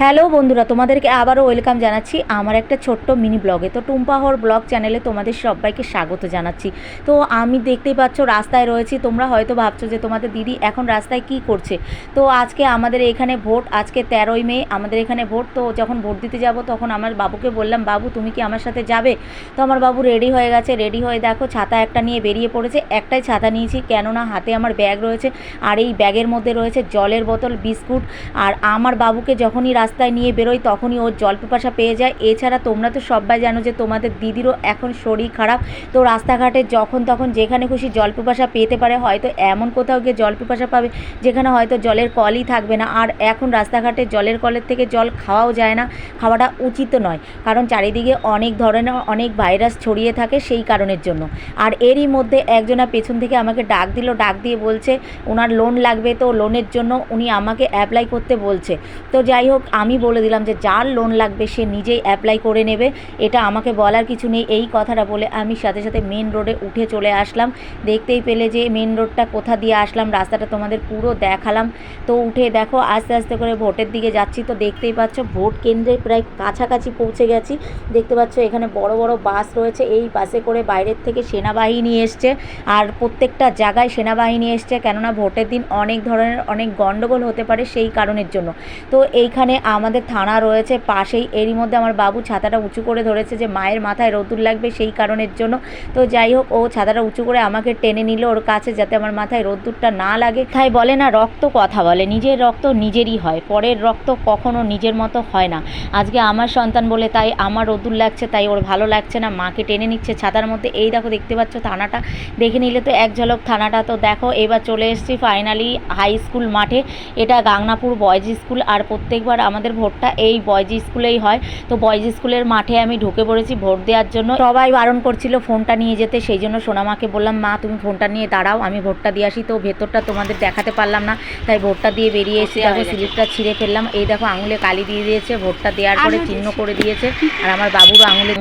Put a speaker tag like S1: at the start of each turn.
S1: Hello বন্ধুরা, তোমাদেরকে আবারও ওয়েলকাম জানাচ্ছি আমার একটা ছোট্ট মিনি ব্লগে। তো টুম্পাহর ব্লগ চ্যানেলে তোমাদের সবাইকে স্বাগত জানাচ্ছি। তো আমি দেখতেই পাচ্ছ রাস্তায় রয়েছি। তোমরা হয়তো ভাবছো যে তোমাদের দিদি এখন রাস্তায় কি করছে। তো আজকে আমাদের এখানে ভোট, আজকে 13ই মে আমাদের এখানে ভোট। তো যখন ভোট দিতে যাব তখন আমার বাবুকে বললাম, বাবু তুমি কি আমার সাথে যাবে? তো আমার বাবু রেডি হয়ে গেছে। রেডি হয়ে দেখো ছাতা একটা নিয়ে বেরিয়ে পড়েছে। একটাই ছাতা নিয়েছি, কেননা হাতে আমার ব্যাগ রয়েছে, আর এই ব্যাগের মধ্যে রয়েছে জলের বোতল, বিস্কুট। আর আমার বাবুকে যখনই রাস্তায় নিয়ে বেরোই তখনই ওর জল পিপাসা পেয়ে যায়। এছাড়া তোমরা তো সবাই জানো যে তোমাদের দিদিরও এখন শরীর খারাপ। তো রাস্তাঘাটে যখন তখন যেখানে খুশি জল পিপাসা পেতে পারে, হয়তো এমন কোথাও গিয়ে জল পিপাসা পাবে যেখানে হয়তো জলের কলই থাকবে না। আর এখন রাস্তাঘাটে জলের কলের থেকে জল খাওয়াও যায় না, খাওয়াটা উচিত নয়, কারণ চারিদিকে অনেক ধরনের অনেক ভাইরাস ছড়িয়ে থাকে সেই কারণের জন্য। আর এরই মধ্যে একজনা পেছন থেকে আমাকে ডাক দিল, ডাক দিয়ে বলছে ওনার লোন লাগবে, তো লোনের জন্য উনি আমাকে অ্যাপ্লাই করতে বলছে। তো যাই হোক, আমি বলে দিলাম যে যার লোন লাগবে সে নিজেই অ্যাপ্লাই করে নেবে, এটা আমাকে বলার কিছু নেই। এই কথাটা বলে আমি সাথে সাথে মেন রোডে উঠে চলে আসলাম। দেখতেই পেলে যে মেন রোডটা কোথা দিয়ে আসলাম, রাস্তাটা তোমাদের পুরো দেখালাম। তো উঠে দেখো আস্তে আস্তে করে ভোটের দিকে যাচ্ছি। তো দেখতেই পাচ্ছ ভোট কেন্দ্রে প্রায় কাছাকাছি পৌঁছে গেছি। দেখতে পাচ্ছ এখানে বড় বড় বাস রয়েছে, এই বাসে করে বাইরের থেকে সেনাবাহিনী এসছে। আর প্রত্যেকটা জায়গায় সেনাবাহিনী এসছে, কেননা ভোটের দিন অনেক ধরনের অনেক গণ্ডগোল হতে পারে সেই কারণের জন্য। তো এইখানে আমাদের থানা রয়েছে পাশেই। এরই মধ্যে আমার বাবু ছাতাটা উঁচু করে ধরেছে যে মায়ের মাথায় রোদ্দুর লাগবে সেই কারণের জন্য। তো যাই হোক, ও ছাতাটা উঁচু করে আমাকে টেনে নিল ওর কাছে, যাতে আমার মাথায় রোদ্দুরটা না লাগে। তাই বলে না, রক্ত কথা বলে, নিজের রক্ত নিজেরই হয়, পরের রক্ত কখনো নিজের মতো হয় না। আজকে আমার সন্তান বলে তাই আমার রোদ্দুর লাগছে, তাই ওর ভালো লাগছে না, মাকে টেনে নিচ্ছে ছাতার মধ্যে। এই দেখো দেখতে পাচ্ছ থানাটা, দেখে নিলে তো এক ঝলক থানাটা। তো দেখো এবার চলে এসেছি ফাইনালি হাই স্কুল মাঠে। এটা গাংনাপুর বয়েজ স্কুল, আর প্রত্যেকবার আমাদের ভোটটা এই বয়েজ স্কুলেই হয়। তো বয়েজ স্কুলের মাঠে আমি ঢুকে পড়েছি ভোট দেওয়ার জন্য। সবাই বারণ করছিল ফোনটা নিয়ে যেতে, সেই জন্য সোনামাকে বললাম, মা তুমি ফোনটা নিয়ে দাঁড়াও, আমি ভোটটা দিয়ে আসি। তো ভেতরটা তোমাদের দেখাতে পারলাম না, তাই ভোটটা দিয়ে বেরিয়ে এসে দেখো স্লিপটা ছিঁড়ে ফেললাম। এই দেখো আঙুলে কালি দিয়ে দিয়েছে, ভোটটা দেওয়ার পরে চিহ্ন করে দিয়েছে, আর আমার বাবুরও আঙুলে